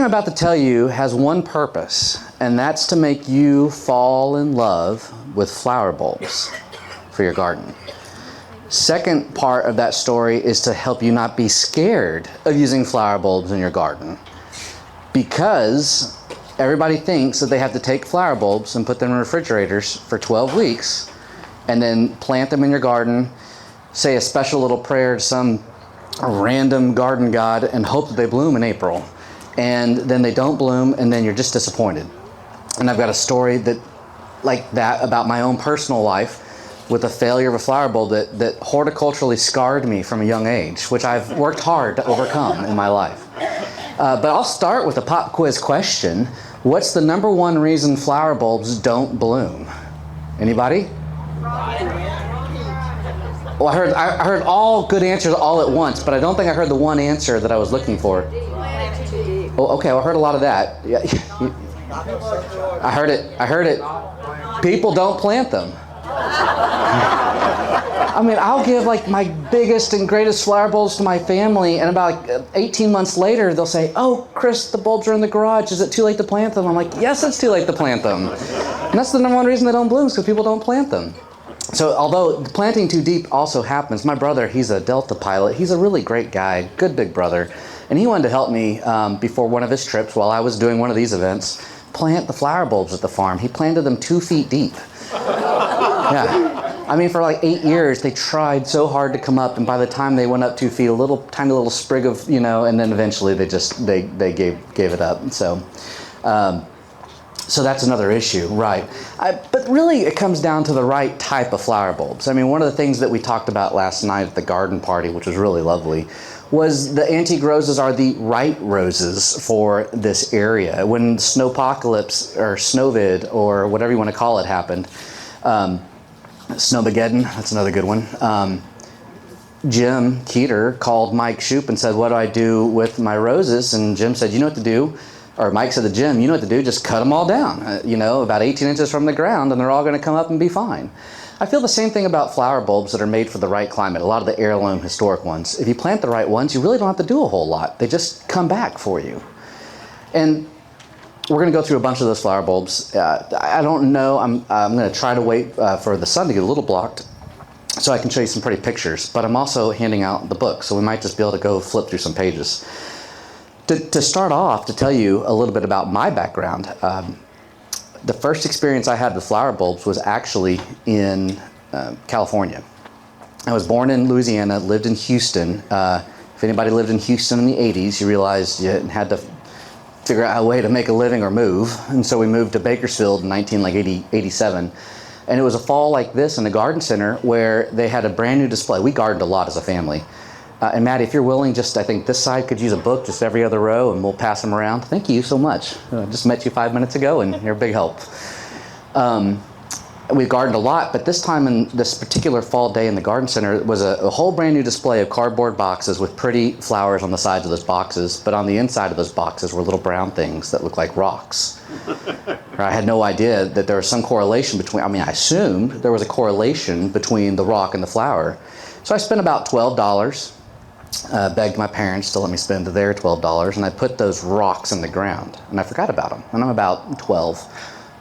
I'm about to tell you has one purpose, and that's to make you fall in love with flower bulbs for your garden. Second part of that story is to help you not be scared of using flower bulbs in your garden, because everybody thinks that they have to take flower bulbs and put them in refrigerators for 12 weeks and then plant them in your garden, say a special little prayer to some random garden god, and hope that they bloom in April. And then they don't bloom, and then you're just disappointed. And I've got a story like that about my own personal life with a failure of a flower bulb that horticulturally scarred me from a young age, which I've worked hard to overcome in my life. But I'll start with a pop quiz question. What's the number one reason flower bulbs don't bloom? Anybody? Well, I heard all good answers all at once, but I don't think I heard the one answer that I was looking for. Oh, okay, well, I heard a lot of that. Yeah, I heard it. People don't plant them. I mean, I'll give like my biggest and greatest flower bulbs to my family, and about 18 months later, they'll say, "Oh, Chris, the bulbs are in the garage. Is it too late to plant them?" I'm like, "Yes, it's too late to plant them." And that's the number one reason they don't bloom, is because people don't plant them. So although planting too deep also happens, my brother, he's a Delta pilot. He's a really great guy, good big brother. And he wanted to help me before one of his trips, while I was doing one of these events, plant the flower bulbs at the farm. He planted them 2 feet deep. Yeah. I mean, for like 8 years, they tried so hard to come up, and by the time they went up 2 feet, a tiny little sprig of, and then eventually they gave it up. So that's another issue, right? But really, it comes down to the right type of flower bulbs. I mean, one of the things that we talked about last night at the garden party, which was really lovely, was the antique roses are the right roses for this area. When snowpocalypse or snowvid or whatever you want to call it happened, Snowmageddon, that's another good one. Jim Keeter called Mike Shoup and said, "What do I do with my roses?" And Jim said, "You know what to do." Or Mike said to Jim, "You know what to do, just cut them all down, about 18 inches from the ground, and they're all going to come up and be fine." I feel the same thing about flower bulbs that are made for the right climate, a lot of the heirloom historic ones. If you plant the right ones, you really don't have to do a whole lot. They just come back for you. And we're going to go through a bunch of those flower bulbs. I don't know, I'm going to try to wait for the sun to get a little blocked so I can show you some pretty pictures, but I'm also handing out the book, so we might just be able to go flip through some pages. To start off, to tell you a little bit about my background, the first experience I had with flower bulbs was actually in California. I was born in Louisiana, lived in Houston. If anybody lived in Houston in the 80s, you realized you had to figure out a way to make a living or move. And so we moved to Bakersfield in 1987. And it was a fall like this in a garden center where they had a brand new display. We gardened a lot as a family. And Maddie, if you're willing, I think this side could use a book, just every other row, and we'll pass them around. Thank you so much. I just met you 5 minutes ago, and you're a big help. We gardened a lot, but this time in this particular fall day in the garden center, it was a whole brand new display of cardboard boxes with pretty flowers on the sides of those boxes, but on the inside of those boxes were little brown things that looked like rocks. I had no idea that there was some correlation I assumed there was a correlation between the rock and the flower. So I spent about $12. Begged my parents to let me spend their $12, and I put those rocks in the ground, and I forgot about them, and I'm about 12.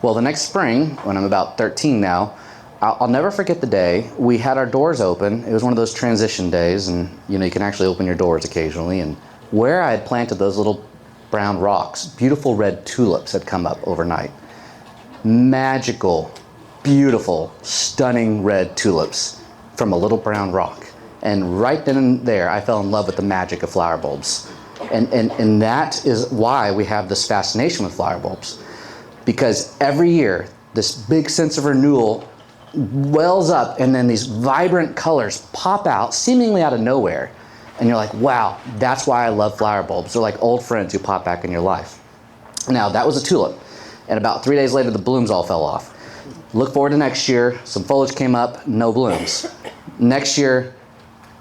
Well, the next spring, when I'm about 13 now, I'll never forget the day we had our doors open. It was one of those transition days, and you can actually open your doors occasionally, and where I had planted those little brown rocks, beautiful red tulips had come up overnight. Magical, beautiful, stunning red tulips from a little brown rock. And right then and there, I fell in love with the magic of flower bulbs. And that is why we have this fascination with flower bulbs. Because every year, this big sense of renewal wells up, and then these vibrant colors pop out, seemingly out of nowhere. And you're like, wow, that's why I love flower bulbs. They're like old friends who pop back in your life. Now, that was a tulip. And about 3 days later, the blooms all fell off. Look forward to next year. Some foliage came up, no blooms. Next year,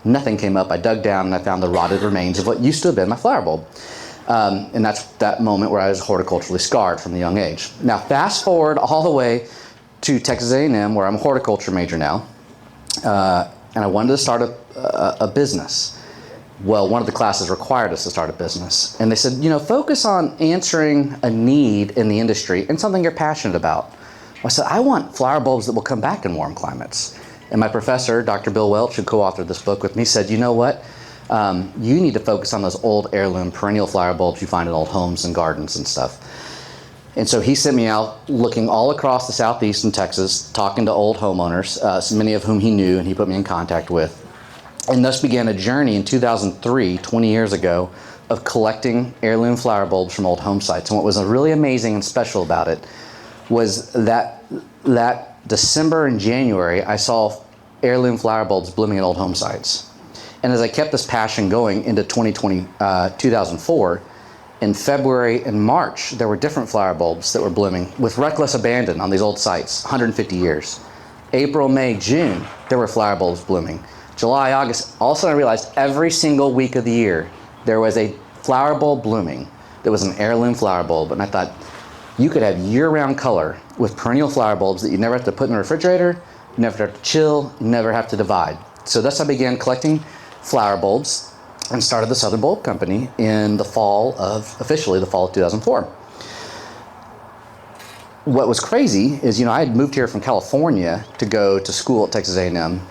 nothing came up. I dug down and I found the rotted remains of what used to have been my flower bulb. And that's that moment where I was horticulturally scarred from the young age. Now, fast forward all the way to Texas A&M, where I'm a horticulture major now. And I wanted to start a business. Well, one of the classes required us to start a business. And they said, focus on answering a need in the industry and something you're passionate about. I said, I want flower bulbs that will come back in warm climates. And my professor, Dr. Bill Welch, who co-authored this book with me, said, you know what? You need to focus on those old heirloom perennial flower bulbs you find in old homes and gardens and stuff. And so he sent me out looking all across the southeast in Texas, talking to old homeowners, so many of whom he knew and he put me in contact with. And thus began a journey in 2003, 20 years ago, of collecting heirloom flower bulbs from old home sites. And what was really amazing and special about it was that December and January, I saw heirloom flower bulbs blooming at old home sites. And as I kept this passion going into 2004, in February and March, there were different flower bulbs that were blooming with reckless abandon on these old sites, 150 years. April, May, June, there were flower bulbs blooming. July, August, all of a sudden I realized every single week of the year, there was a flower bulb blooming that was an heirloom flower bulb. And I thought, you could have year-round color with perennial flower bulbs that you never have to put in the refrigerator, you never have to chill, you never have to divide. So thus I began collecting flower bulbs and started the Southern Bulb Company in officially the fall of 2004. What was crazy is, I had moved here from California to go to school at Texas A&M.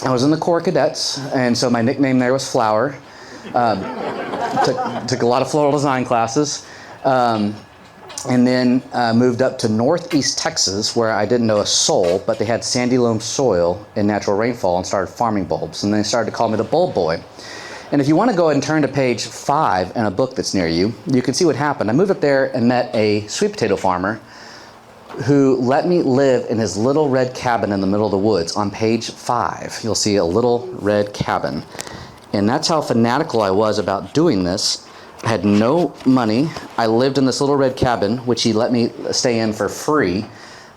I was in the Corps Cadets, and so my nickname there was Flower. Took a lot of floral design classes. And then moved up to northeast Texas, where I didn't know a soul, but they had sandy loam soil and natural rainfall, and started farming bulbs. And they started to call me the Bulb Boy. And if you want to go ahead and turn to page 5 in a book that's near you, you can see what happened. I moved up there and met a sweet potato farmer who let me live in his little red cabin in the middle of the woods. On page 5, you'll see a little red cabin. And that's how fanatical I was about doing this. I had no money. I lived in this little red cabin, which he let me stay in for free.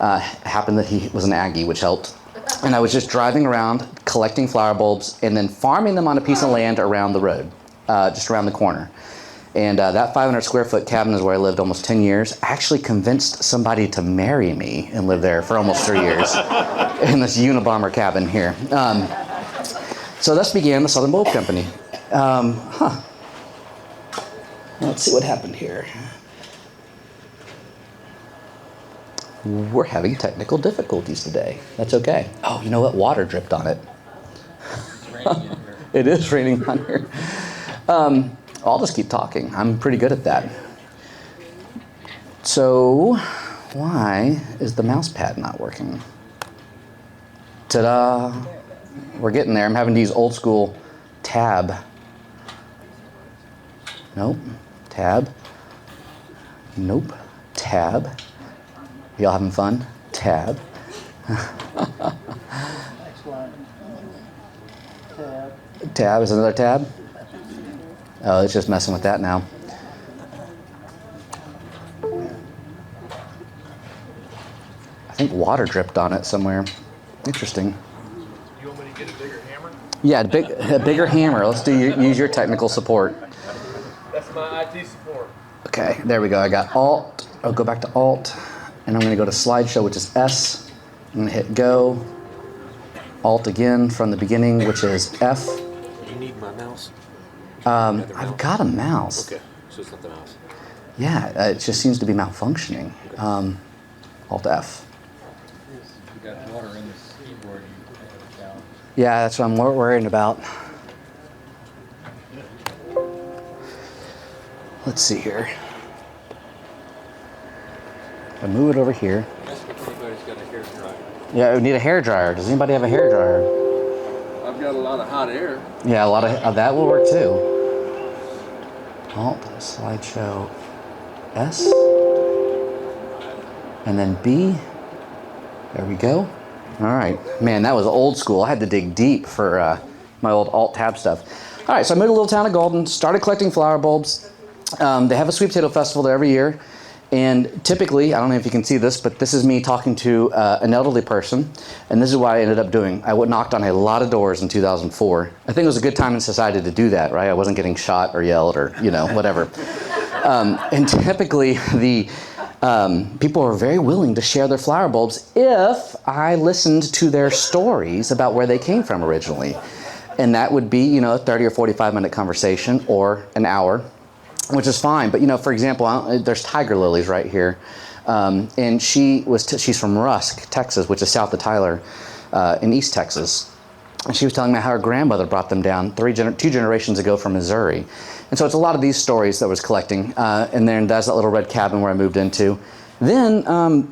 Happened that he was an Aggie, which helped. And I was just driving around, collecting flower bulbs, and then farming them on a piece of land around the road, just around the corner. And that 500 square foot cabin is where I lived almost 10 years. I actually convinced somebody to marry me and live there for almost 3 years in this Unabomber cabin here. So thus began the Southern Bulb Company. Let's see what happened here. We're having technical difficulties today. That's okay. Oh, you know what? Water dripped on it. It's raining in here. It is raining on here. I'll just keep talking. I'm pretty good at that. So, why is the mouse pad not working? Ta-da! We're getting there. I'm having to use old school tab. Nope. Tab. Nope. Tab. Y'all having fun? Tab. Next line. Tab. Tab is another tab? Oh, it's just messing with that now. I think water dripped on it somewhere. Interesting. You want me to get a bigger hammer? Yeah, a bigger hammer. Let's use your technical support. That's my IT support. Okay, there we go. I got Alt. I'll go back to Alt. And I'm going to go to slideshow, which is S. I'm going to hit go. Alt again from the beginning, which is F. Do you need my mouse? I've got a mouse. Okay, so it's not the mouse. Yeah, it just seems to be malfunctioning. Alt F. You got water in this keyboard. You put it down. Yeah, that's what I'm worrying about. Let's see here. I move it over here. Ask if anybody's got a hair dryer. Yeah, we need a hair dryer. Does anybody have a hair dryer? I've got a lot of hot air. Yeah, a lot of that will work too. Alt, slideshow, S, and then B. There we go. All right, man, that was old school. I had to dig deep for my old Alt tab stuff. All right, so I moved to a little town of Golden, started collecting flower bulbs. They have a sweet potato festival there every year. And typically, I don't know if you can see this, but this is me talking to an elderly person, and this is what I ended up doing. I knocked on a lot of doors in 2004. I think it was a good time in society to do that, right? I wasn't getting shot or yelled or, whatever. And typically, the people were very willing to share their flower bulbs if I listened to their stories about where they came from originally. And that would be, you know, a 30 or 45-minute conversation or an hour, which is fine. But, you know, for example, there's tiger lilies right here. And she's from Rusk, Texas, which is south of Tyler, in East Texas. And she was telling me how her grandmother brought them down 2 generations ago from Missouri. And so it's a lot of these stories that I was collecting. And then that's that little red cabin where I moved into. Then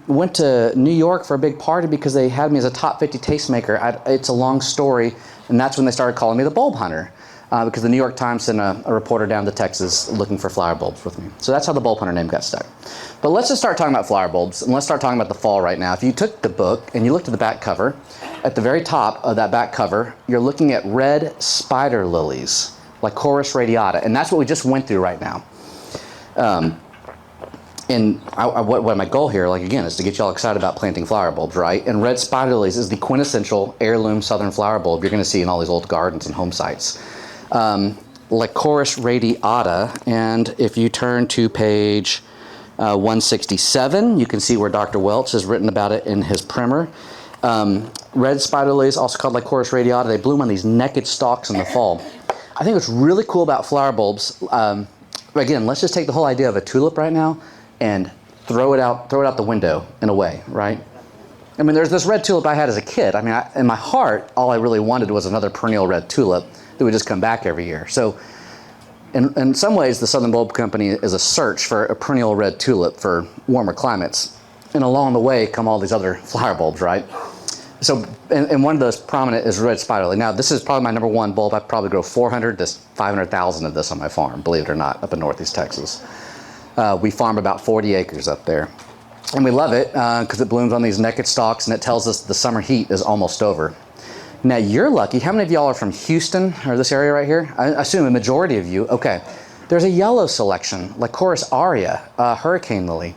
went to New York for a big party because they had me as a top 50 tastemaker. It's a long story, and that's when they started calling me the bulb hunter. Because the New York Times sent a reporter down to Texas looking for flower bulbs with me. So that's how the bulb hunter name got stuck. But let's just start talking about flower bulbs, and let's start talking about the fall right now. If you took the book and you looked at the back cover, at the very top of that back cover, you're looking at red spider lilies, Lycoris radiata, and that's what we just went through right now. What my goal here, like again, is to get you all excited about planting flower bulbs, right? And red spider lilies is the quintessential heirloom southern flower bulb you're going to see in all these old gardens and home sites. Lycoris radiata, and if you turn to page 167, you can see where Dr. Welch has written about it in his primer. Red spider lilies, also called Lycoris radiata, they bloom on these naked stalks in the fall. I think what's really cool about flower bulbs, again, let's just take the whole idea of a tulip right now and throw it out the window in a way, right? I mean, there's this red tulip I had as a kid. I mean, in my heart, all I really wanted was another perennial red tulip that would just come back every year. So in some ways, the Southern Bulb Company is a search for a perennial red tulip for warmer climates. And along the way come all these other flower bulbs, right? So, and one of those prominent is red spider lily. Now, this is probably my number one bulb. I probably grow 400 to 500,000 of this on my farm, believe it or not, up in Northeast Texas. We farm about 40 acres up there. And we love it because it blooms on these naked stalks and it tells us the summer heat is almost over. Now, you're lucky. How many of y'all are from Houston or this area right here? I assume a majority of you. Okay. There's a yellow selection, Lycoris aurea, hurricane lily.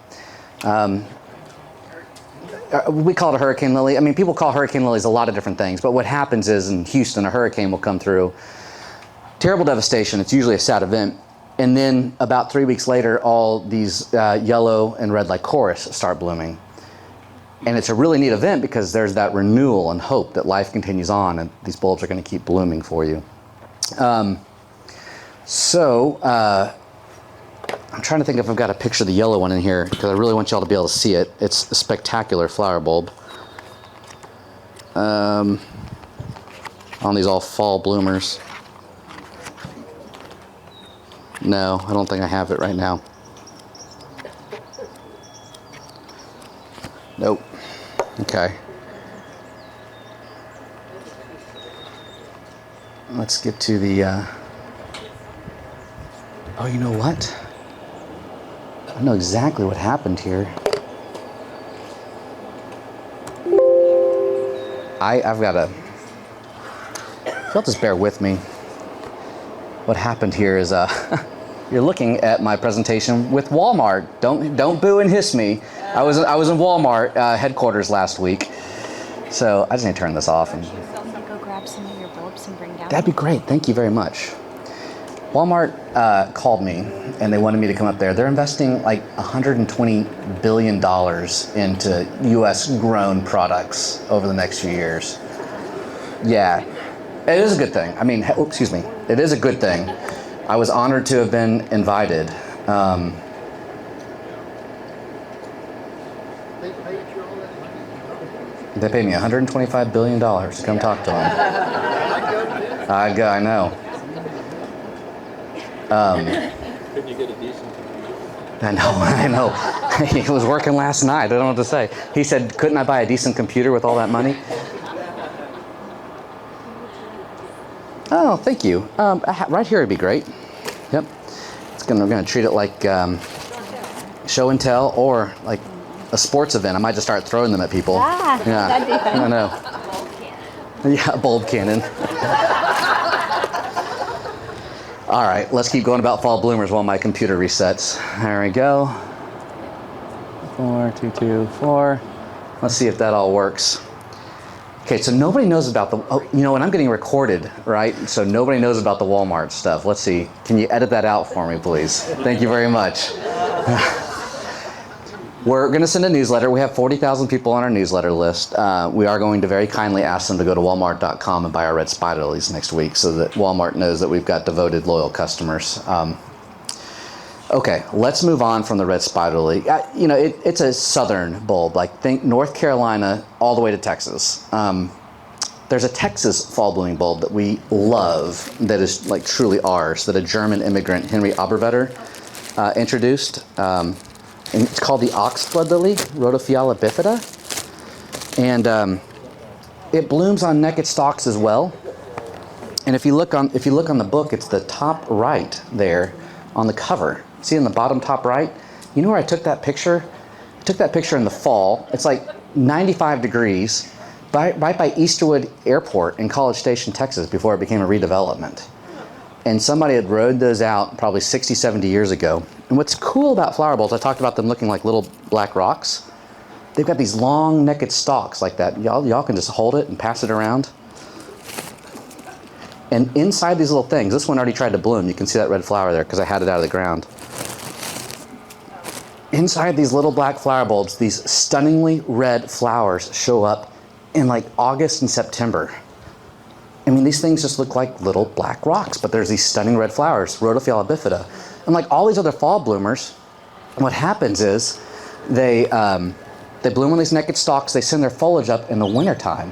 We call it a hurricane lily. I mean, people call hurricane lilies a lot of different things, but what happens is in Houston, a hurricane will come through. Terrible devastation. It's usually a sad event. And then about 3 weeks later, all these yellow and red Lycoris start blooming. And it's a really neat event because there's that renewal and hope that life continues on and these bulbs are going to keep blooming for you. I'm trying to think if I've got a picture of the yellow one in here because I really want y'all to be able to see it. It's a spectacular flower bulb. On these all fall bloomers. No, I don't think I have it right now. Nope. Okay. Let's get to the, oh, you know what? I know exactly what happened here. I've got to, you'll just bear with me. What happened here is, you're looking at my presentation with Walmart. Don't boo and hiss me. I was in Walmart headquarters last week, so I just need to turn this off. And Go grab some of your bulbs and bring down. that'd be great. Thank you very much. Walmart called me and they wanted me to come up there. They're investing like $120 billion into U.S. grown products over the next few years. Yeah, it is a good thing. I mean, excuse me, it is a good thing. I was honored to have been invited. They paid me $125 billion to come talk to them. I know. Couldn't you get a decent computer? I know. He was working last night. I don't know what to say. He said, couldn't I buy a decent computer with all that money? Oh, thank you. Right here would be great. Yep. We're gonna treat it like show and tell or like a sports event. I might just start throwing them at people. Ah, Yeah, that'd be fun. I know. Yeah, a bulb cannon. All right, let's keep going about fall bloomers while my computer resets. There we go. 4224. Let's see if that all works. Okay, so nobody knows about the, oh, you know, and I'm getting recorded, right? So nobody knows about the Walmart stuff. Let's see. Can you edit that out for me, please? Thank you very much. We're going to send a newsletter. We have 40,000 people on our newsletter list. We are going to very kindly ask them to go to walmart.com and buy our red spider lilies next week so that Walmart knows that we've got devoted, loyal customers. Okay, let's move on from the red spider lily. It's a southern bulb. Like, think North Carolina all the way to Texas. There's a Texas fall blooming bulb that we love that is like truly ours, that a German immigrant, Henry Oberwetter, introduced. And it's called the oxblood lily, Rhodophylla bifida. And it blooms on naked stalks as well. And if you look on the book, it's the top right there on the cover. See in the bottom top right? You know where I took that picture? I took that picture in the fall. It's like 95 degrees, right by Easterwood Airport in College Station, Texas, before it became a redevelopment. And somebody had rode those out probably 60, 70 years ago. And what's cool about flower bulbs, I talked about them looking like little black rocks. They've got these long naked stalks like that. Y'all can just hold it and pass it around. And inside these little things, this one already tried to bloom. You can see that red flower there because I had it out of the ground. Inside these little black flower bulbs, these stunningly red flowers show up in like August and September. I mean, these things just look like little black rocks, but there's these stunning red flowers, Rhodophylla bifida. And like all these other fall bloomers, what happens is they bloom on these naked stalks, they send their foliage up in the wintertime.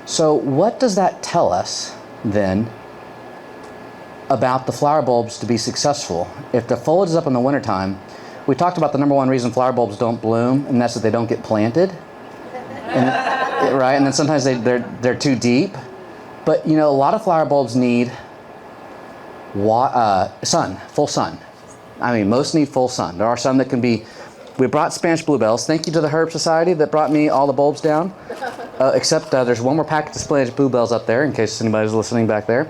So what does that tell us then about the flower bulbs to be successful? If the foliage is up in the wintertime, we talked about the number one reason flower bulbs don't bloom, and that's that they don't get planted. Right? And then sometimes they're too deep. But a lot of flower bulbs need sun, full sun. I mean, most need full sun. There are some that can be. We brought Spanish bluebells. Thank you to the Herb Society that brought me all the bulbs down. Except there's one more packet of Spanish bluebells up there in case anybody's listening back there.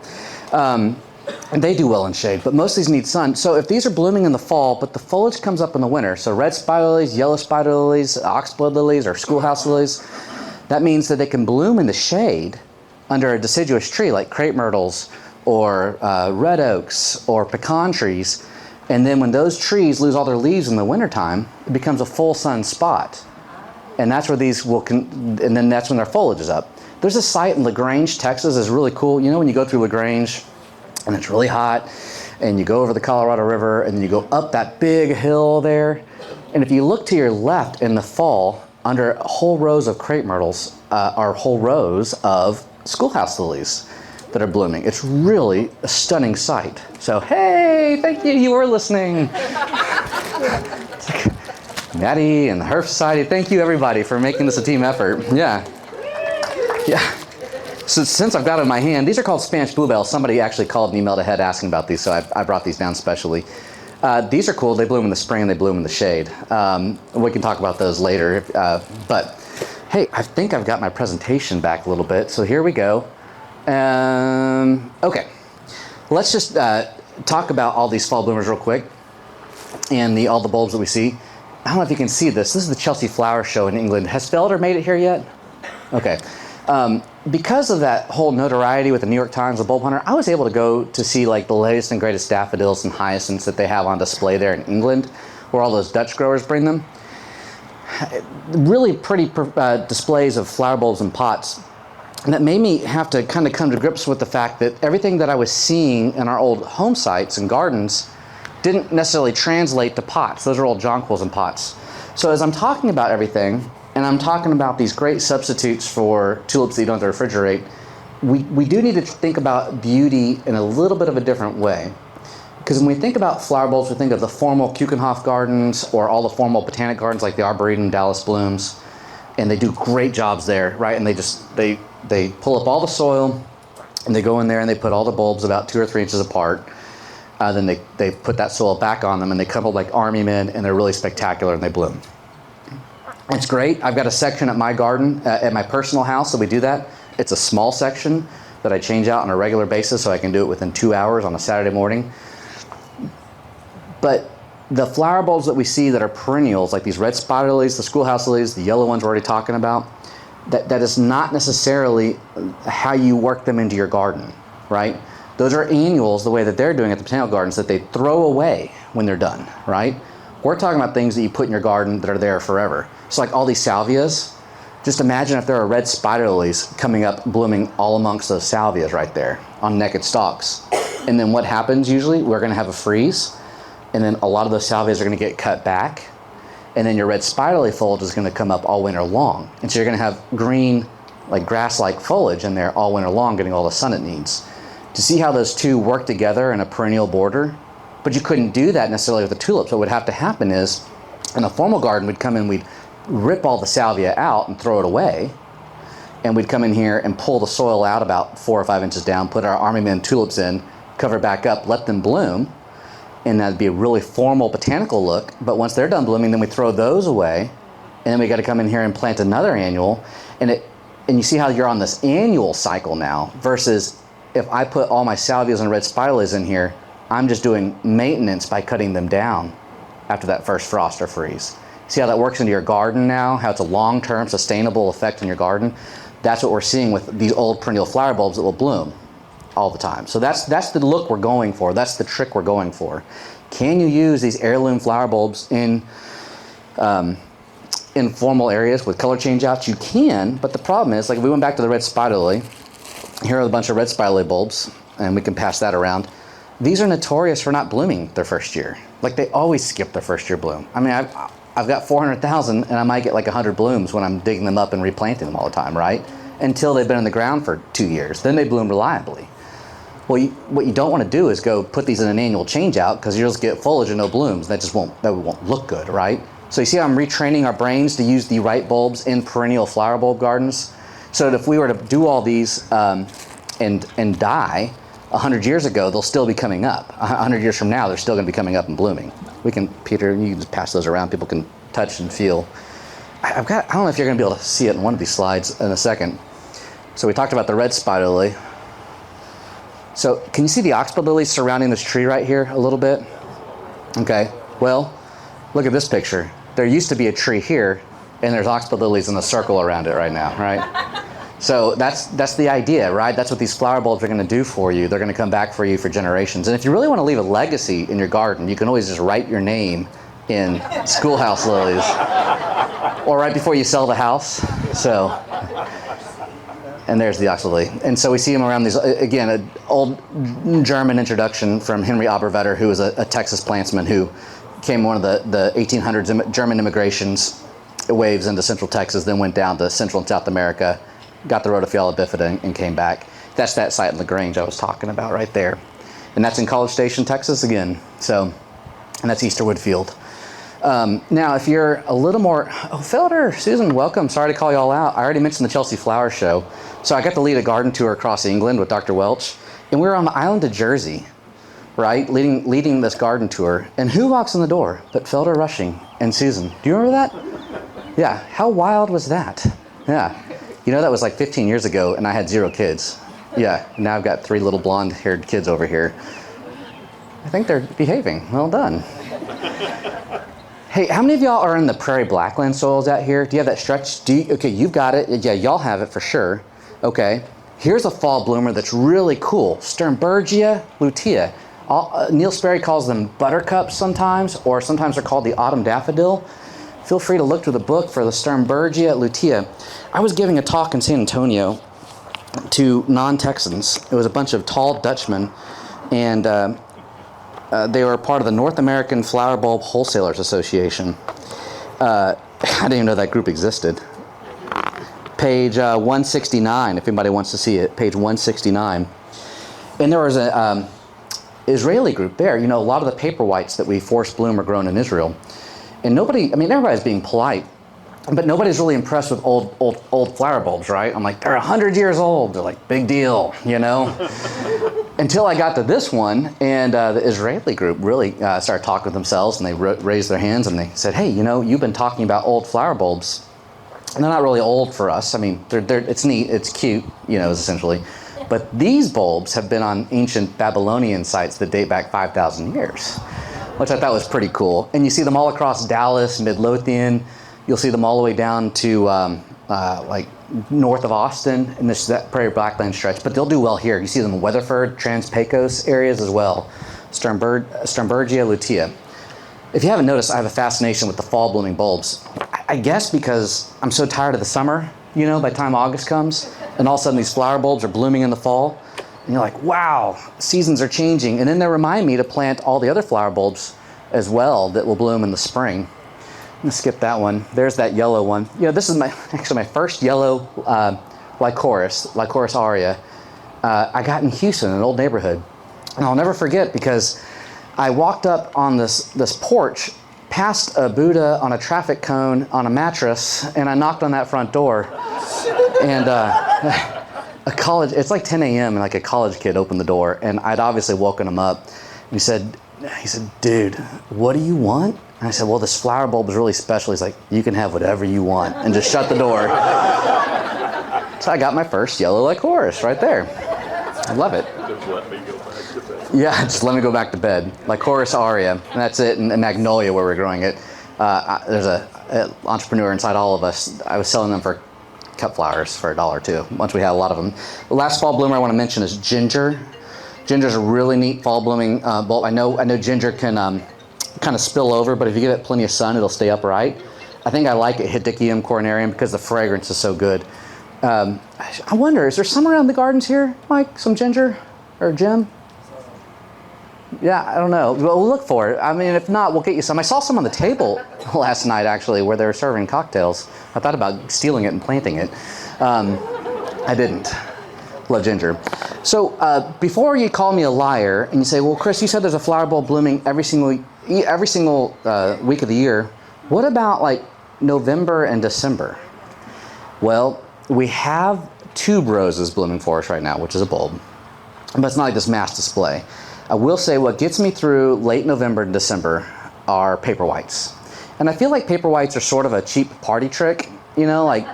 And they do well in shade, but most of these need sun. So if these are blooming in the fall, but the foliage comes up in the winter, so red spider lilies, yellow spider lilies, oxblood lilies, or schoolhouse lilies, that means that they can bloom in the shade under a deciduous tree like crepe myrtles or red oaks or pecan trees. And then when those trees lose all their leaves in the wintertime, it becomes a full sun spot. And that's where these and then that's when their foliage is up. There's a site in LaGrange, Texas, is really cool. When you go through LaGrange and it's really hot and you go over the Colorado River and then you go up that big hill there. And if you look to your left in the fall, under whole rows of crepe myrtles are whole rows of schoolhouse lilies that are blooming. It's really a stunning sight. So, hey, thank you were listening. Maddie and the Herb Society, thank you everybody for making this a team effort. Yeah. So since I've got it in my hand, these are called Spanish bluebells. Somebody actually called and emailed ahead asking about these, so I brought these down specially. These are cool. They bloom in the spring and they bloom in the shade. We can talk about those later. But hey, I think I've got my presentation back a little bit. So here we go. Okay, let's just talk about all these fall bloomers real quick and all the bulbs that we see. I don't know if you can see this. This is the Chelsea Flower Show in England. Has Felder made it here yet? Okay. Because of that whole notoriety with the New York Times, the Bulb Hunter, I was able to go to see like the latest and greatest daffodils and hyacinths that they have on display there in England, where all those Dutch growers bring them. Really pretty displays of flower bulbs and pots. And that made me have to kind of come to grips with the fact that everything that I was seeing in our old home sites and gardens didn't necessarily translate to pots. Those are old jonquils and pots. So as I'm talking about everything, and I'm talking about these great substitutes for tulips that you don't have to refrigerate, we do need to think about beauty in a little bit of a different way. Because when we think about flower bulbs, we think of the formal Kuchenhof gardens or all the formal botanic gardens like the Arboretum, Dallas Blooms, and they do great jobs there, right? And they pull up all the soil and they go in there and they put all the bulbs about 2 or 3 inches apart. Then they put that soil back on them and they come up like army men and they're really spectacular and they bloom. It's great. I've got a section at my garden, at my personal house, so we do that. It's a small section that I change out on a regular basis so I can do it within 2 hours on a Saturday morning. But the flower bulbs that we see that are perennials, like these red spider lilies, the schoolhouse lilies, the yellow ones we're already talking about, that is not necessarily how you work them into your garden, right? Those are annuals, the way that they're doing at the botanical gardens, that they throw away when they're done, right? We're talking about things that you put in your garden that are there forever. So like all these salvias, just imagine if there are red spider lilies coming up, blooming all amongst those salvias right there on naked stalks. And then what happens usually? We're gonna have a freeze, and then a lot of those salvias are gonna get cut back, and then your red spider lily foliage is gonna come up all winter long. And so you're gonna have green, like grass-like foliage in there all winter long, getting all the sun it needs. To see how those two work together in a perennial border, but you couldn't do that necessarily with the tulips. What would have to happen is, in a formal garden, we'd come in, we'd rip all the salvia out and throw it away, and we'd come in here and pull the soil out about 4 or 5 inches down, put our Army Man tulips in, cover back up, let them bloom, and that'd be a really formal botanical look. But once they're done blooming, then we throw those away, and then we got to come in here and plant another annual, and you see how you're on this annual cycle now, versus if I put all my salvias and red spider lilies in here, I'm just doing maintenance by cutting them down after that first frost or freeze. See how that works into your garden now, how it's a long-term sustainable effect in your garden? That's what we're seeing with these old perennial flower bulbs that will bloom all the time. So that's the look we're going for. That's the trick we're going for. Can you use these heirloom flower bulbs in formal areas with color change outs? You can, but the problem is, like if we went back to the red spider lily, here are a bunch of red spider lily bulbs, and we can pass that around. These are notorious for not blooming their first year. Like they always skip their first year bloom. I mean, I've got 400,000 and I might get like 100 blooms when I'm digging them up and replanting them all the time, right? Until they've been in the ground for 2 years. Then they bloom reliably. Well, what you don't want to do is go put these in an annual change out, because you'll just get foliage and no blooms. That won't look good, right? So you see how I'm retraining our brains to use the right bulbs in perennial flower bulb gardens? So that if we were to do all these and die 100 years ago, they'll still be coming up. 100 years from now, they're still going to be coming up and blooming. Peter, you can just pass those around. People can touch and feel. I don't know if you're going to be able to see it in one of these slides in a second. So we talked about the red spider lily. So can you see the oxblood lilies surrounding this tree right here a little bit? Okay, well, look at this picture. There used to be a tree here, and there's oxblood lilies in a circle around it right now, right? So that's the idea, right? That's what these flower bulbs are going to do for you. They're going to come back for you for generations. And if you really want to leave a legacy in your garden, you can always just write your name in schoolhouse lilies, or right before you sell the house. So, and there's the oxblood lily. And so we see them around these, again, an old German introduction from Henry Abervetter, who was a Texas plantsman who came one of the 1800s German immigrations waves into Central Texas, then went down to Central and South America, got the Rhodophylla bifida and came back. That's that site in LaGrange I was talking about right there. And that's in College Station, Texas again. So, and that's Easterwood Field. Now, if you're a little more, Felder, Susan, welcome. Sorry to call you all out. I already mentioned the Chelsea Flower Show. So I got to lead a garden tour across England with Dr. Welch, and we were on the island of Jersey, right? Leading this garden tour. And who walks in the door but Felder Rushing and Susan? Do you remember that? Yeah, how wild was that? Yeah. You know, that was like 15 years ago, and I had 0 kids. Yeah, now I've got 3 little blonde-haired kids over here. I think they're behaving. Well done. Hey, how many of y'all are in the prairie blackland soils out here? Do you have that stretch? Okay, you've got it. Yeah, y'all have it for sure. Okay, here's a fall bloomer that's really cool. Sternbergia lutea. Neil Sperry calls them buttercups sometimes, or sometimes they're called the autumn daffodil. Feel free to look through the book for the Sternbergia lutea. I was giving a talk in San Antonio to non-Texans. It was a bunch of tall Dutchmen, and they were part of the North American Flower Bulb Wholesalers Association. I didn't even know that group existed. Page 169, if anybody wants to see it, page 169. And there was an Israeli group there. You know, a lot of the paper whites that we force bloom are grown in Israel. And nobody, I mean, everybody's being polite, but nobody's really impressed with old flower bulbs, right? I'm like, they're 100 years old. They're like, big deal, you know? Until I got to this one, and the Israeli group really started talking with themselves, and they raised their hands, and they said, hey, you know, you've been talking about old flower bulbs, and they're not really old for us. I mean, it's neat, it's cute, you know, essentially. But these bulbs have been on ancient Babylonian sites that date back 5,000 years. Which I thought was pretty cool. And you see them all across Dallas, Midlothian. You'll see them all the way down to like north of Austin in that prairie blackland stretch. But they'll do well here. You see them in Weatherford, Trans-Pecos areas as well. Sternbergia lutea. If you haven't noticed, I have a fascination with the fall blooming bulbs. I guess because I'm so tired of the summer, you know, by the time August comes, and all of a sudden these flower bulbs are blooming in the fall, and you're like, wow, seasons are changing. And then they remind me to plant all the other flower bulbs as well that will bloom in the spring. I'm gonna skip that one. There's that yellow one. You know, this is actually my first yellow Lycoris aurea. I got in Houston, an old neighborhood. And I'll never forget because I walked up on this porch past a Buddha on a traffic cone on a mattress, and I knocked on that front door. And it's like 10 a.m. and like a college kid opened the door, and I'd obviously woken him up. And he said, dude, what do you want? And I said, well, this flower bulb is really special. He's like, you can have whatever you want, and just shut the door. So I got my first yellow Lycoris right there. I love it. Just let me go back to bed. Yeah, just let me go back to bed. Lycoris aurea, and that's it. And Magnolia, where we're growing it. There's an entrepreneur inside all of us. I was selling them for cut flowers for $1 too. Once we had a lot of them. The last fall bloomer I want to mention is ginger. Ginger's a really neat fall blooming bulb. I know ginger can kind of spill over, but if you give it plenty of sun, it'll stay upright. I think I like it Hedychium coronarium because the fragrance is so good. I wonder, is there some around the gardens here, Mike? Some ginger or Jim? Yeah, I don't know. We'll look for it. I mean, if not, we'll get you some. I saw some on the table last night, actually, where they were serving cocktails. I thought about stealing it and planting it. I didn't. Love ginger. So before you call me a liar and you say, well, Chris, you said there's a flower bulb blooming every single week of the year. What about like November and December? Well, we have tube roses blooming for us right now, which is a bulb, but it's not like this mass display. I will say what gets me through late November and December are paper whites. And I feel like paper whites are sort of a cheap party trick, you know, like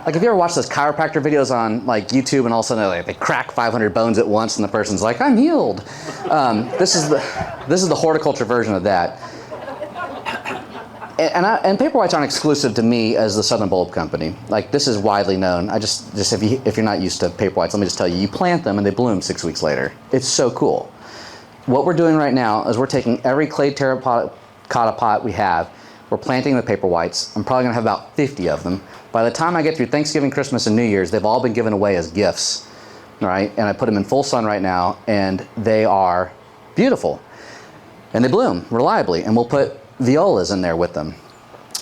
if you ever watch those chiropractor videos on like YouTube and all of a sudden they crack 500 bones at once and the person's like, I'm healed. This is the horticulture version of that. And paper whites aren't exclusive to me as the Southern Bulb Company. Like, this is widely known. I just if you're not used to paper whites, let me just tell you, you plant them and they bloom 6 weeks later. It's so cool. What we're doing right now is we're taking every clay terracotta pot we have, we're planting the paper whites. I'm probably gonna have about 50 of them. By the time I get through Thanksgiving, Christmas, and New Year's, they've all been given away as gifts, right? And I put them in full sun right now, and they are beautiful. And they bloom reliably, and we'll put violas in there with them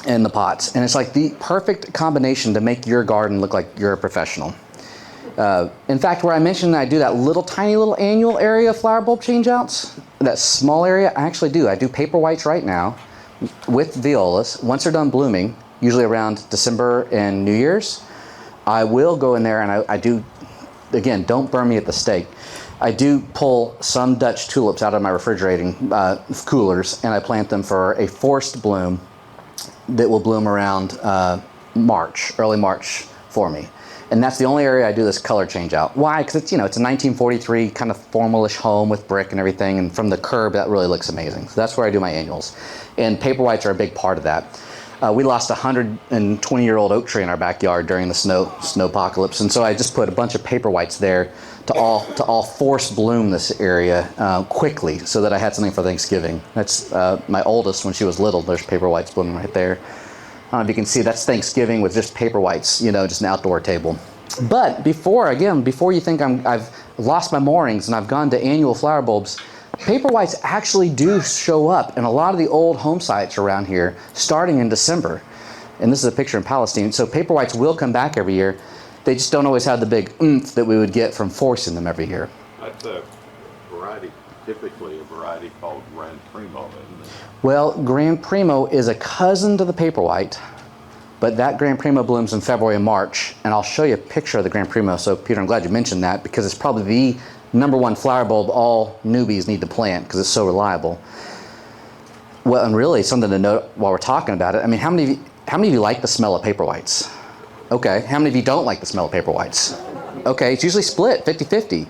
in the pots. And it's like the perfect combination to make your garden look like you're a professional. In fact, where I mentioned I do that tiny little annual area of flower bulb changeouts, that small area, I actually do. I do paper whites right now with violas. Once they're done blooming, usually around December and New Year's, I will go in there and I do, again, don't burn me at the stake. I do pull some Dutch tulips out of my refrigerating coolers, and I plant them for a forced bloom that will bloom around early March for me. And that's the only area I do this color change out. Why? Because it's, it's a 1943 kind of formalish home with brick and everything, and from the curb that really looks amazing. So that's where I do my annuals. And paper whites are a big part of that. We lost a 120-year-old oak tree in our backyard during the snowpocalypse, and so I just put a bunch of paper whites there to all force bloom this area quickly, so that I had something for Thanksgiving. That's my oldest when she was little. There's paper whites blooming right there. I don't know if you can see, that's Thanksgiving with just paper whites, just an outdoor table. But before you think I've lost my moorings and I've gone to annual flower bulbs, paper whites actually do show up in a lot of the old home sites around here starting in December. And this is a picture in Palestine. So paper whites will come back every year. They just don't always have the big oomph that we would get from forcing them every year. That's a variety, typically a variety called Grand Primo, isn't it? Well, Grand Primo is a cousin to the paper white, but that Grand Primo blooms in February and March. And I'll show you a picture of the Grand Primo. So Peter, I'm glad you mentioned that, because it's probably the #1 flower bulb all newbies need to plant because it's so reliable. Well, and really something to note while we're talking about it. I mean, how many of you like the smell of paper whites? Okay. How many of you don't like the smell of paper whites? Okay, it's usually split 50-50.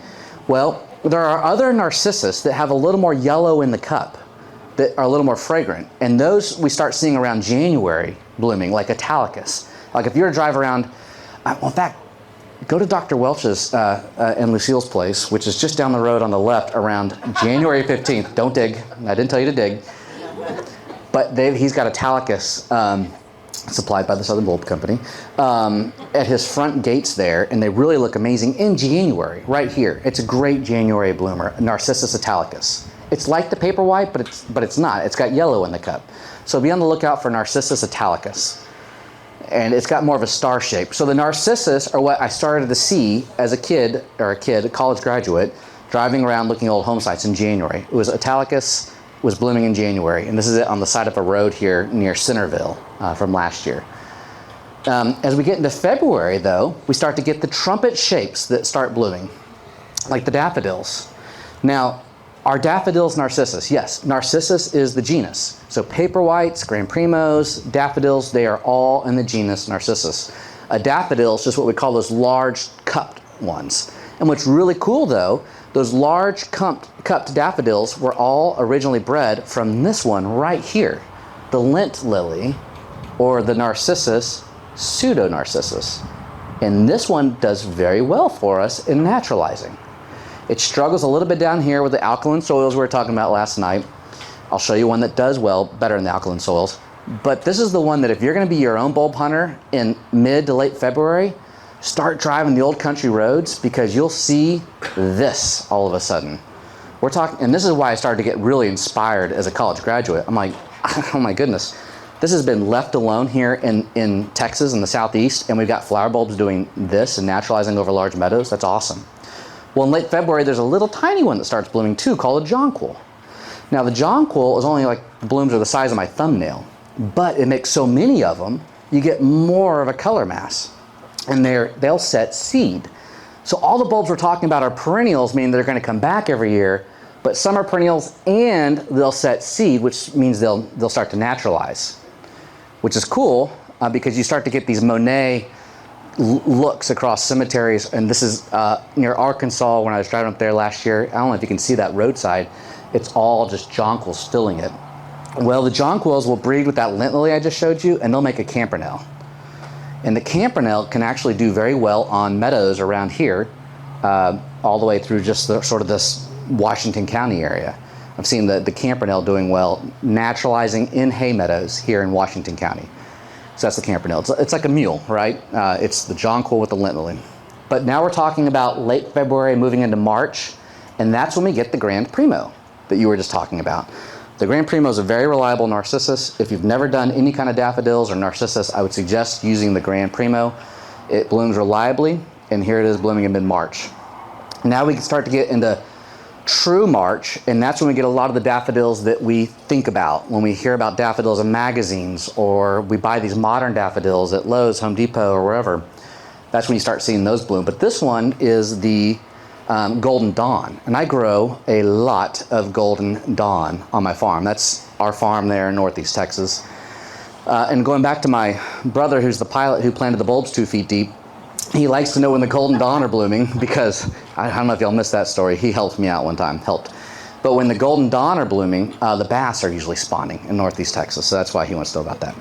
Well, there are other narcissus that have a little more yellow in the cup that are a little more fragrant, and those we start seeing around January blooming, like Italicus. Like if you were to drive around, well, in fact, go to Dr. Welch's and Lucille's place, which is just down the road on the left around January 15th. Don't dig. I didn't tell you to dig. But he's got Italicus supplied by the Southern Bulb Company at his front gates there, and they really look amazing in January, right here. It's a great January bloomer, Narcissus Italicus. It's like the paper white, but it's not. It's got yellow in the cup. So be on the lookout for Narcissus Italicus. And it's got more of a star shape. So the Narcissus are what I started to see as a college graduate, driving around looking at old home sites in January. It was Italicus was blooming in January, and this is it on the side of a road here near Centerville from last year. As we get into February, though, we start to get the trumpet shapes that start blooming, like the daffodils. Now, are daffodils Narcissus? Yes, Narcissus is the genus. So paper whites, Grand Primos, daffodils, they are all in the genus Narcissus. A daffodil is just what we call those large cupped ones. And what's really cool, though, those large cupped daffodils were all originally bred from this one right here, the lint lily, or the Narcissus pseudo-Narcissus. And this one does very well for us in naturalizing. It struggles a little bit down here with the alkaline soils we were talking about last night. I'll show you one that does well, better in the alkaline soils. But this is the one that if you're going to be your own bulb hunter in mid to late February, start driving the old country roads, because you'll see this all of a sudden. We're talking, and this is why I started to get really inspired as a college graduate. I'm like, oh my goodness, this has been left alone here in Texas in the southeast, and we've got flower bulbs doing this and naturalizing over large meadows. That's awesome. Well, in late February, there's a little tiny one that starts blooming too, called a jonquil. Now, the jonquil is only like, the blooms are the size of my thumbnail, but it makes so many of them, you get more of a color mass, and they'll set seed. So all the bulbs we're talking about are perennials, meaning they're going to come back every year, but some are perennials and they'll set seed, which means they'll start to naturalize, which is cool because you start to get these Monet looks across cemeteries. And this is near Arkansas when I was driving up there last year. I don't know if you can see that roadside. It's all just jonquils filling it. Well, the jonquils will breed with that lint lily I just showed you, and they'll make a campanile. And the campanile can actually do very well on meadows around here, all the way through just sort of this Washington County area. I've seen the campanile doing well, naturalizing in hay meadows here in Washington County. So that's the campanile. It's like a mule, right? It's the jonquil with the lint lily. But now we're talking about late February moving into March, and that's when we get the Grand Primo that you were just talking about. The Grand Primo is a very reliable Narcissus. If you've never done any kind of daffodils or Narcissus, I would suggest using the Grand Primo. It blooms reliably, and here it is blooming in mid-March. Now we can start to get into true March, and that's when we get a lot of the daffodils that we think about when we hear about daffodils in magazines, or we buy these modern daffodils at Lowe's, Home Depot, or wherever. That's when you start seeing those bloom. But this one is the Golden Dawn, and I grow a lot of Golden Dawn on my farm. That's our farm there in Northeast Texas. And going back to my brother, who's the pilot who planted the bulbs 2 feet deep, he likes to know when the Golden Dawn are blooming, because I don't know if y'all missed that story. He helped me out one time, But when the Golden Dawn are blooming, the bass are usually spawning in Northeast Texas, so that's why he wants to know about that.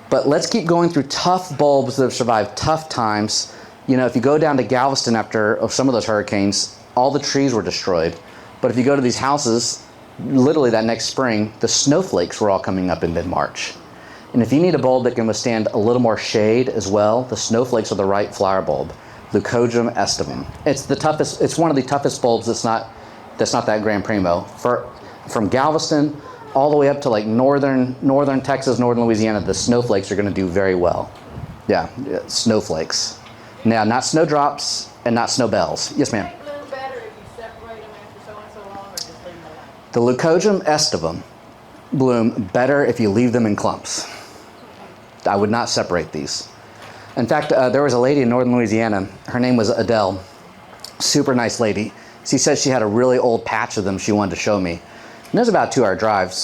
But let's keep going through tough bulbs that have survived tough times. You know, if you go down to Galveston after some of those hurricanes, all the trees were destroyed. But if you go to these houses, literally that next spring, the snowflakes were all coming up in mid-March. And if you need a bulb that can withstand a little more shade as well, the snowflakes are the right flower bulb. Leucojum aestivum. It's the toughest. It's one of the toughest bulbs that's not that Grand Primo. From Galveston all the way up to like northern Texas, northern Louisiana, the snowflakes are going to do very well. Yeah, snowflakes. Now, not snowdrops and not snowbells. Yes, ma'am. They bloom better if you separate them after so long, or just leave them alone? The Leucojum aestivum bloom better if you leave them in clumps. I would not separate these. In fact, there was a lady in northern Louisiana. Her name was Adele. Super nice lady. She said she had a really old patch of them she wanted to show me. And it was about a 2-hour drive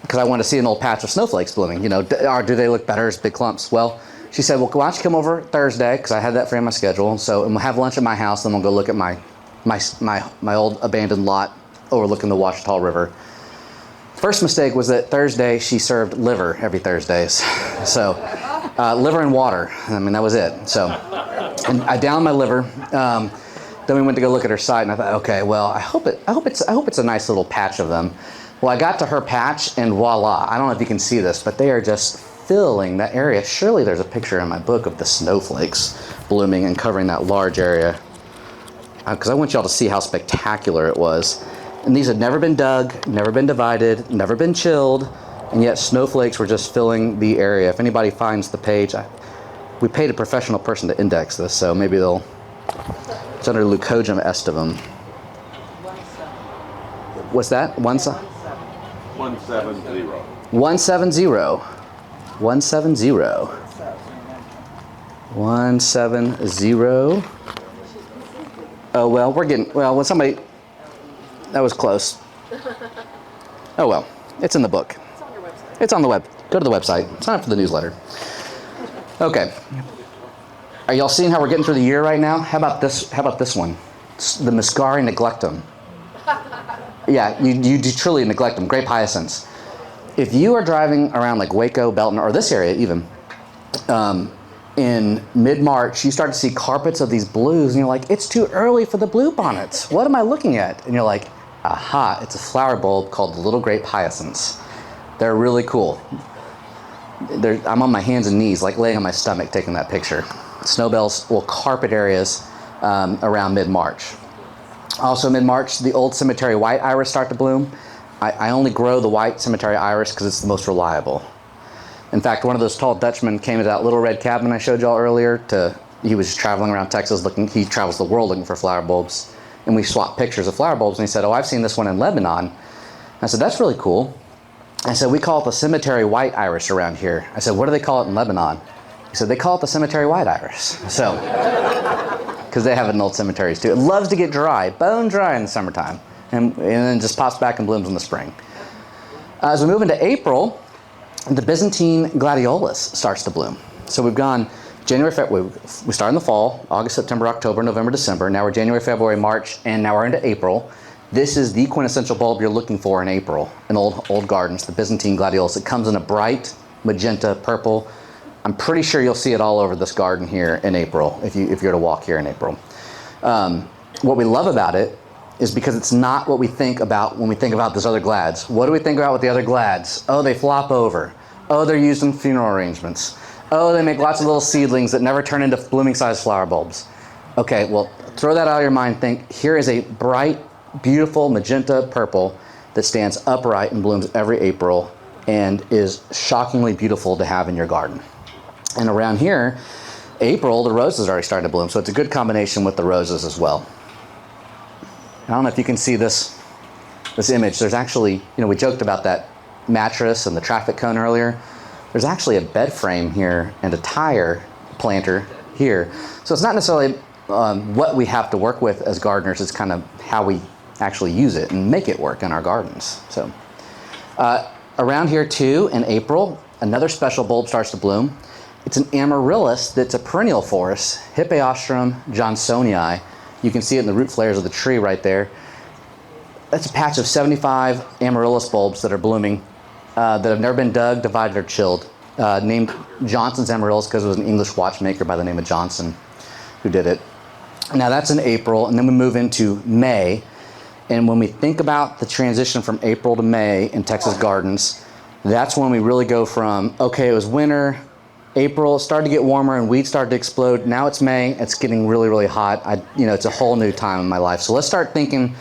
because I wanted to see an old patch of snowflakes blooming. You know, do they look better as big clumps? Well, she said, well, why don't you come over Thursday, because I had that free on my schedule. And we'll have lunch at my house, then we'll go look at my old abandoned lot overlooking the Ouachita River. First mistake was that Thursday she served liver every Thursdays. So liver and water. I mean, that was it. So and I downed my liver. Then we went to go look at her site, and I thought, okay, well, I hope it's a nice little patch of them. Well, I got to her patch and voila. I don't know if you can see this, but they are just filling that area. Surely there's a picture in my book of the snowflakes blooming and covering that large area. Because I want y'all to see how spectacular it was. And these had never been dug, never been divided, never been chilled, and yet snowflakes were just filling the area. If anybody finds the page, we paid a professional person to index this, so maybe they'll, it's under Leucojum estivum. What's that? 170. 170. 170. 170. Oh, well, we're getting, well, when somebody, that was close. Oh, well, it's in the book. It's on your website. It's on the web. Go to the website. Sign up for the newsletter. Okay. Are y'all seeing how we're getting through the year right now? How about this? How about this one? The Muscari neglectum. Yeah, you do truly neglect them. Grape hyacinths. If you are driving around like Waco, Belton, or this area even, in mid-March, you start to see carpets of these blues, and you're like, it's too early for the blue bonnets. What am I looking at? And you're like, aha, it's a flower bulb called the little grape hyacinths. They're really cool. I'm on my hands and knees, like laying on my stomach, taking that picture. Snowbells will carpet areas around mid-March. Also mid-March, the old cemetery white iris start to bloom. I only grow the white cemetery iris because it's the most reliable. In fact, one of those tall Dutchmen came to that little red cabin I showed y'all earlier. He was traveling around Texas looking, he travels the world looking for flower bulbs. And we swapped pictures of flower bulbs, and he said, oh, I've seen this one in Lebanon. I said, that's really cool. I said, we call it the cemetery white iris around here. I said, what do they call it in Lebanon? He said, they call it the cemetery white iris. So, because they have it in old cemeteries too. It loves to get dry, bone dry in the summertime, and then just pops back and blooms in the spring. As we move into April, the Byzantine gladiolus starts to bloom. So we've gone January, February, we start in the fall, August, September, October, November, December. Now we're January, February, March, and now we're into April. This is the quintessential bulb you're looking for in April in old gardens, the Byzantine gladiolus. It comes in a bright magenta purple. I'm pretty sure you'll see it all over this garden here in April if you're to walk here in April. What we love about it is because it's not what we think about when we think about those other glads. What do we think about with the other glads? Oh, they flop over. Oh, they're used in funeral arrangements. Oh, they make lots of little seedlings that never turn into blooming sized flower bulbs. Okay, well, throw that out of your mind. Think, here is a bright, beautiful magenta purple that stands upright and blooms every April and is shockingly beautiful to have in your garden. And around here, April, the roses are already starting to bloom, so it's a good combination with the roses as well. I don't know if you can see this image. There's actually, we joked about that mattress and the traffic cone earlier. There's actually a bed frame here and a tire planter here. So it's not necessarily what we have to work with as gardeners, it's kind of how we actually use it and make it work in our gardens. So around here too, in April, another special bulb starts to bloom. It's an amaryllis that's a perennial forest, Hippeastrum johnsonii. You can see it in the root flares of the tree right there. That's a patch of 75 amaryllis bulbs that are blooming that have never been dug, divided, or chilled. Named Johnson's amaryllis because it was an English watchmaker by the name of Johnson who did it. Now that's in April, and then we move into May. And when we think about the transition from April to May in Texas gardens, that's when we really go from, okay, it was winter, April, it started to get warmer and weeds started to explode. Now it's May, it's getting really, really hot. It's a whole new time in my life. So let's start thinking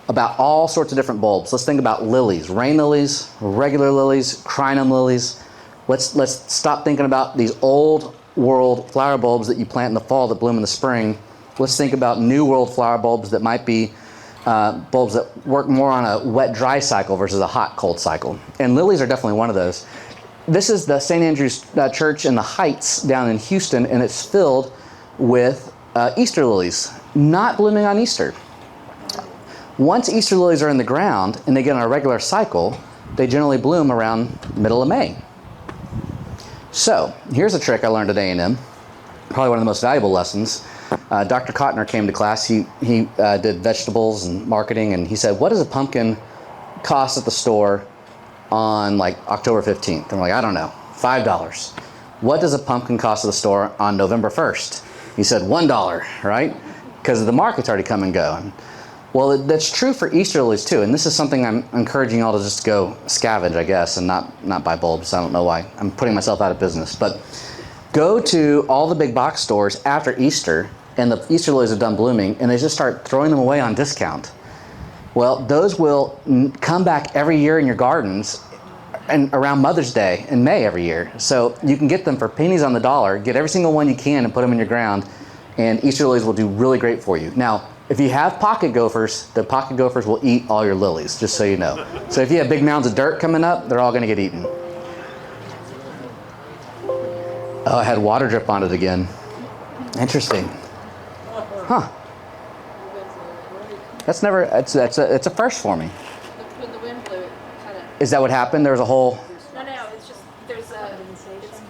about all sorts of different bulbs. Let's think about lilies, rain lilies, regular lilies, crinum lilies. Let's stop thinking about these old world flower bulbs that you plant in the fall that bloom in the spring. Let's think about new world flower bulbs that might be bulbs that work more on a wet-dry cycle versus a hot-cold cycle. And lilies are definitely one of those. This is the St. Andrew's Church in the Heights down in Houston, and it's filled with Easter lilies, not blooming on Easter. Once Easter lilies are in the ground and they get on a regular cycle, they generally bloom around middle of May. So here's a trick I learned at A&M, probably one of the most valuable lessons. Dr. Kottner came to class. He did vegetables and marketing, and he said, what does a pumpkin cost at the store on like October 15th? I'm like, I don't know, $5. What does a pumpkin cost at the store on November 1st? He said $1, right? Because the market's already come and go. Well, that's true for Easter lilies too, and this is something I'm encouraging y'all to just go scavenge, I guess, and not buy bulbs. I don't know why. I'm putting myself out of business. But go to all the big box stores after Easter, and the Easter lilies are done blooming, and they just start throwing them away on discount. Well, those will come back every year in your gardens and around Mother's Day in May every year. So you can get them for pennies on the dollar, get every single one you can and put them in your ground, and Easter lilies will do really great for you. Now, if you have pocket gophers, the pocket gophers will eat all your lilies, just so you know. So if you have big mounds of dirt coming up, they're all gonna get eaten. Oh, I had water drip on it again. Interesting. Huh. That's never, it's a first for me. When the wind blew, it kind of. Is that what happened? There was a whole, No, it's just there's it's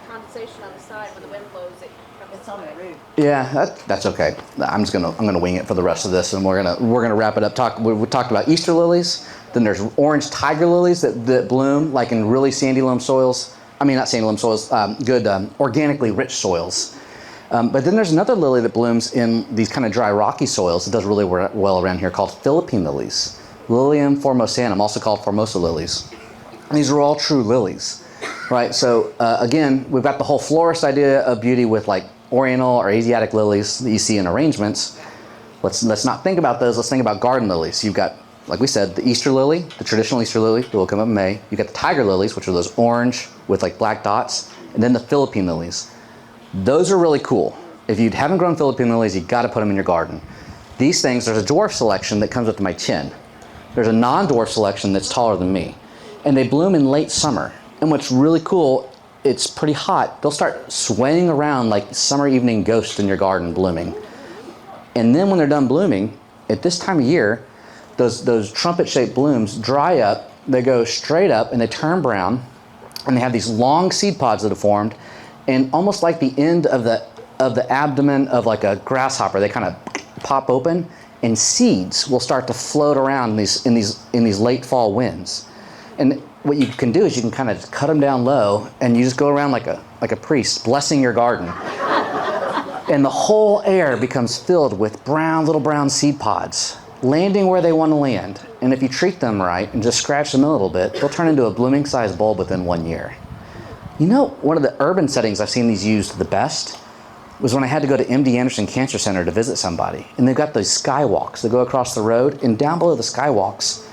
condensation on the side. When the wind blows, it comes. It's on the roof. yeah, that's okay. I'm gonna wing it for the rest of this, and we're gonna wrap it up. We talked about Easter lilies. Then there's orange tiger lilies that bloom like in really sandy loam soils. I mean, not sandy loam soils, good organically rich soils. But then there's another lily that blooms in these kind of dry, rocky soils. It does really well around here, called Philippine lilies. Lilium formosanum, also called Formosa lilies. And these are all true lilies, right? So again, we've got the whole florist idea of beauty with like Oriental or Asiatic lilies that you see in arrangements. Let's not think about those. Let's think about garden lilies. You've got, like we said, the Easter lily, the traditional Easter lily that will come up in May. You've got the tiger lilies, which are those orange with like black dots, and then the Philippine lilies. Those are really cool. If you haven't grown Philippine lilies, you got to put them in your garden. These things, there's a dwarf selection that comes up to my chin. There's a non-dwarf selection that's taller than me. And they bloom in late summer. And what's really cool, it's pretty hot. They'll start swaying around like summer evening ghosts in your garden blooming. And then when they're done blooming, at this time of year, those trumpet-shaped blooms dry up, they go straight up and they turn brown, and they have these long seed pods that have formed, and almost like the end of the abdomen of like a grasshopper, they kind of pop open, and seeds will start to float around in these late fall winds. And what you can do is you can kind of cut them down low, and you just go around like a priest blessing your garden. And the whole air becomes filled with little brown seed pods, landing where they want to land. And if you treat them right and just scratch them a little bit, they'll turn into a blooming sized bulb within 1 year. You know, one of the urban settings I've seen these used the best was when I had to go to MD Anderson Cancer Center to visit somebody. And they've got those skywalks that go across the road, and down below the skywalks,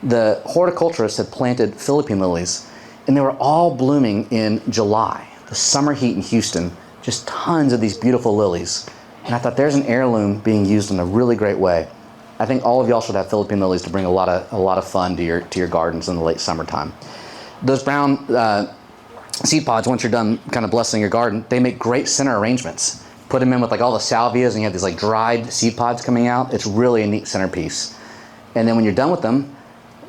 the horticulturists had planted Philippine lilies, and they were all blooming in July, the summer heat in Houston, just tons of these beautiful lilies. And I thought, there's an heirloom being used in a really great way. I think all of y'all should have Philippine lilies to bring a lot of fun to your gardens in the late summertime. Those brown seed pods, once you're done kind of blessing your garden, they make great center arrangements. Put them in with like all the salvias, and you have these like dried seed pods coming out. It's really a neat centerpiece. And then when you're done with them,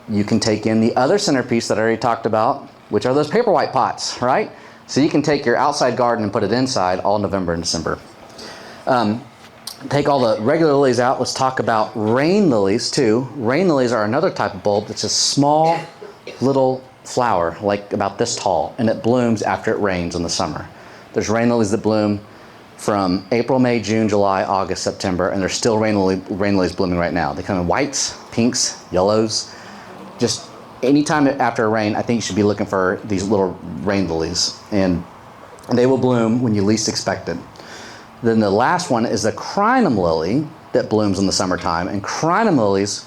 you can take in the other centerpiece that I already talked about, which are those paper white pots, right? So you can take your outside garden and put it inside all November and December. Take all the regular lilies out. Let's talk about rain lilies too. Rain lilies are another type of bulb that's a small little flower, like about this tall, and it blooms after it rains in the summer. There's rain lilies that bloom from April, May, June, July, August, September, and there's still rain lilies blooming right now. They come in whites, pinks, yellows. Just anytime after a rain, I think you should be looking for these little rain lilies, and they will bloom when you least expect it. Then the last one is the crinum lily that blooms in the summertime, and crinum lilies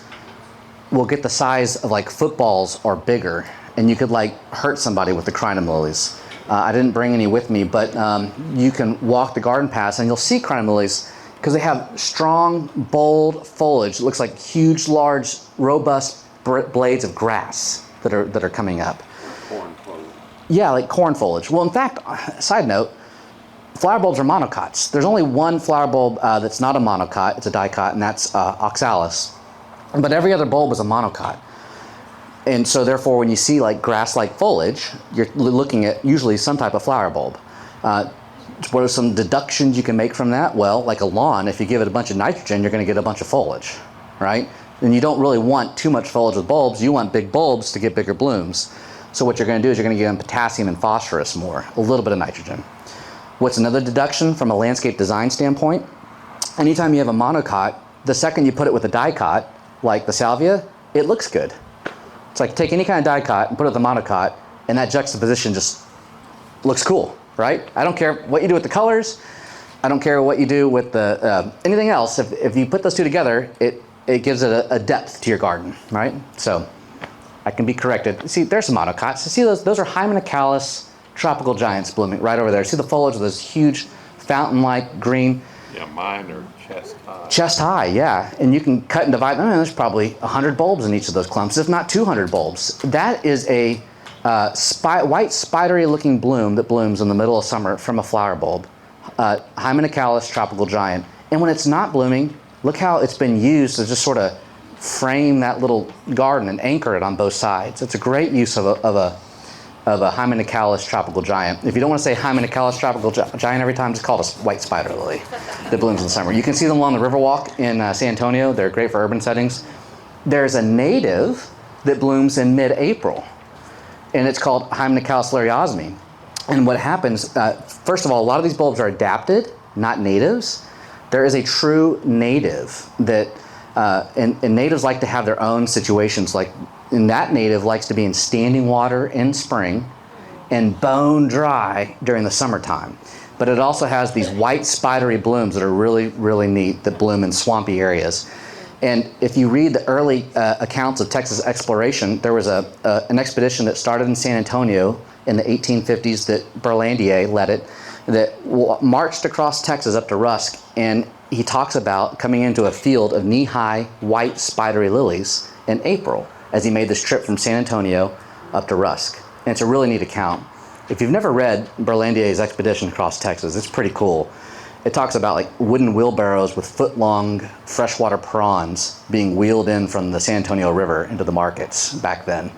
will get the size of like footballs or bigger, and you could like hurt somebody with the crinum lilies. I didn't bring any with me, but you can walk the garden paths and you'll see crinum lilies because they have strong, bold foliage. It looks like huge, large, robust blades of grass that are coming up. Corn foliage. Yeah, like corn foliage. Well, in fact, side note, flower bulbs are monocots. There's only one flower bulb that's not a monocot. It's a dicot, and that's oxalis. But every other bulb is a monocot. And so therefore, when you see like grass-like foliage, you're looking at usually some type of flower bulb. What are some deductions you can make from that? Well, like a lawn, if you give it a bunch of nitrogen, you're going to get a bunch of foliage, right? And you don't really want too much foliage with bulbs. You want big bulbs to get bigger blooms. So what you're going to do is you're going to give them potassium and phosphorus more, a little bit of nitrogen. What's another deduction from a landscape design standpoint? Anytime you have a monocot, the second you put it with a dicot, like the salvia, it looks good. It's like take any kind of dicot and put it with a monocot, and that juxtaposition just looks cool, right? I don't care what you do with the colors. I don't care what you do with the anything else. If you put those two together, it gives it a depth to your garden, right? So I can be corrected. See, there's some monocots. See those are Hymenacalis tropical giants blooming right over there. See the foliage of those huge fountain-like green. Yeah, mine are chest high. Chest high, yeah. And you can cut and divide. There's probably 100 bulbs in each of those clumps, if not 200 bulbs. That is a white spidery-looking bloom that blooms in the middle of summer from a flower bulb. Hymenacalis tropical giant. And when it's not blooming, look how it's been used to just sort of frame that little garden and anchor it on both sides. It's a great use of a Hymenacalis tropical giant. If you don't want to say Hymenacalis tropical giant every time, just call it a white spider lily that blooms in the summer. You can see them along the Riverwalk in San Antonio. They're great for urban settings. There's a native that blooms in mid-April, and it's called Hymenacalis lariosmi. And what happens, first of all, a lot of these bulbs are adapted, not natives. There is a true native that, and natives like to have their own situations. And that native likes to be in standing water in spring and bone dry during the summertime. But it also has these white spidery blooms that are really, really neat that bloom in swampy areas. And if you read the early accounts of Texas exploration, there was an expedition that started in San Antonio in the 1850s that Berlandier led it, that marched across Texas up to Rusk, and he talks about coming into a field of knee-high white spidery lilies in April as he made this trip from San Antonio up to Rusk. And it's a really neat account. If you've never read Berlandier's expedition across Texas, it's pretty cool. It talks about like wooden wheelbarrows with foot-long freshwater prawns being wheeled in from the San Antonio River into the markets back then.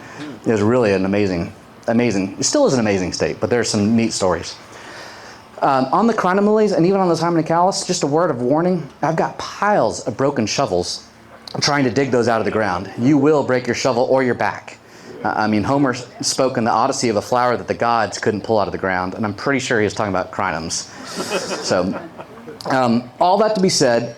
It was really an amazing, it still is an amazing state, but there's some neat stories. On the crinum lilies and even on those Hymenacalis, just a word of warning, I've got piles of broken shovels trying to dig those out of the ground. You will break your shovel or your back. Homer spoke in the Odyssey of a flower that the gods couldn't pull out of the ground, and I'm pretty sure he was talking about crinums. So, all that to be said,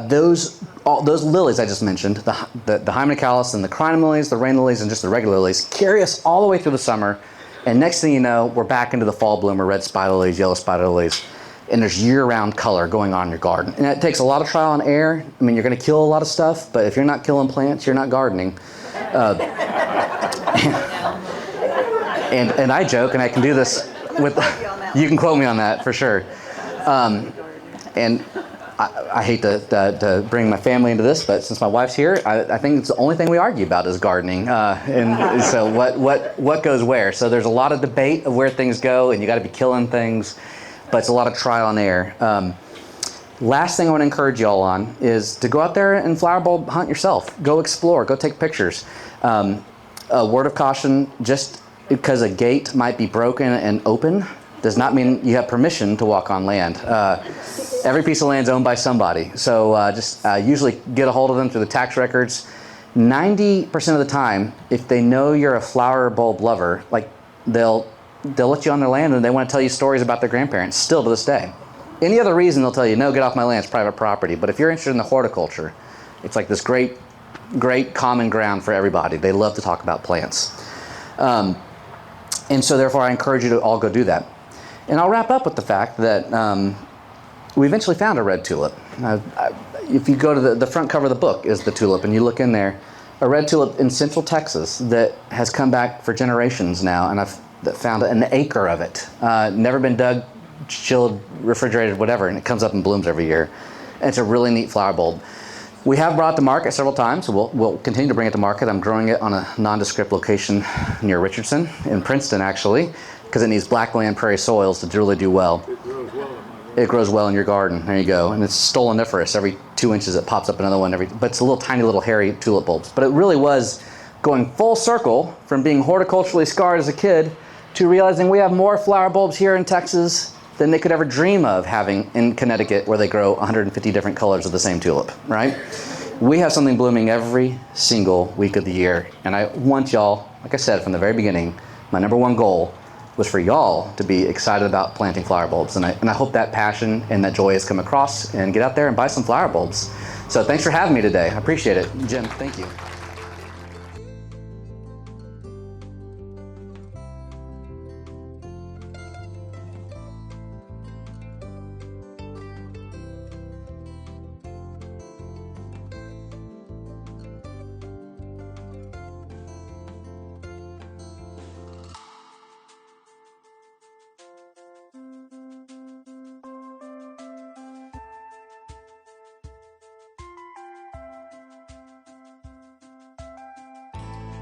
those lilies I just mentioned, the Hymenacalis and the crinum lilies, the rain lilies, and just the regular lilies, carry us all the way through the summer, and next thing you know, we're back into the fall bloomer, red spider lilies, yellow spider lilies, and there's year-round color going on in your garden. And it takes a lot of trial and error. You're going to kill a lot of stuff, but if you're not killing plants, you're not gardening. And I joke, and I can do this with, you can quote me on that for sure. And I hate to bring my family into this, but since my wife's here, I think it's the only thing we argue about is gardening. And so what goes where? So there's a lot of debate of where things go, and you got to be killing things, but it's a lot of trial and error. Last thing I want to encourage you all on is to go out there and flower bulb hunt yourself. Go explore, go take pictures. A word of caution, just because a gate might be broken and open does not mean you have permission to walk on land. Every piece of land is owned by somebody. So just usually get a hold of them through the tax records. 90% of the time, if they know you're a flower bulb lover, they'll let you on their land and they want to tell you stories about their grandparents, still to this day. Any other reason they'll tell you, no, get off my land, it's private property. But if you're interested in the horticulture, it's like this great common ground for everybody. They love to talk about plants. And so therefore I encourage you to all go do that. And I'll wrap up with the fact that we eventually found a red tulip. If you go to the front cover of the book is the tulip, and you look in there, a red tulip in central Texas that has come back for generations now, and I've found an acre of it. Never been dug, chilled, refrigerated, whatever, and it comes up and blooms every year. And it's a really neat flower bulb. We have brought it to market several times, so we'll continue to bring it to market. I'm growing it on a nondescript location near Richardson, in Princeton actually, because it needs blackland prairie soils to really do well. It grows well in your garden. There you go. And it's stoloniferous. Every 2 inches it pops up another one. But it's a little tiny little hairy tulip bulbs. But it really was going full circle from being horticulturally scarred as a kid to realizing we have more flower bulbs here in Texas than they could ever dream of having in Connecticut, where they grow 150 different colors of the same tulip, right? We have something blooming every single week of the year. And I want y'all, like I said from the very beginning, my number one goal was for y'all to be excited about planting flower bulbs. And I hope that passion and that joy has come across, and get out there and buy some flower bulbs. So thanks for having me today. I appreciate it. Jim, thank you.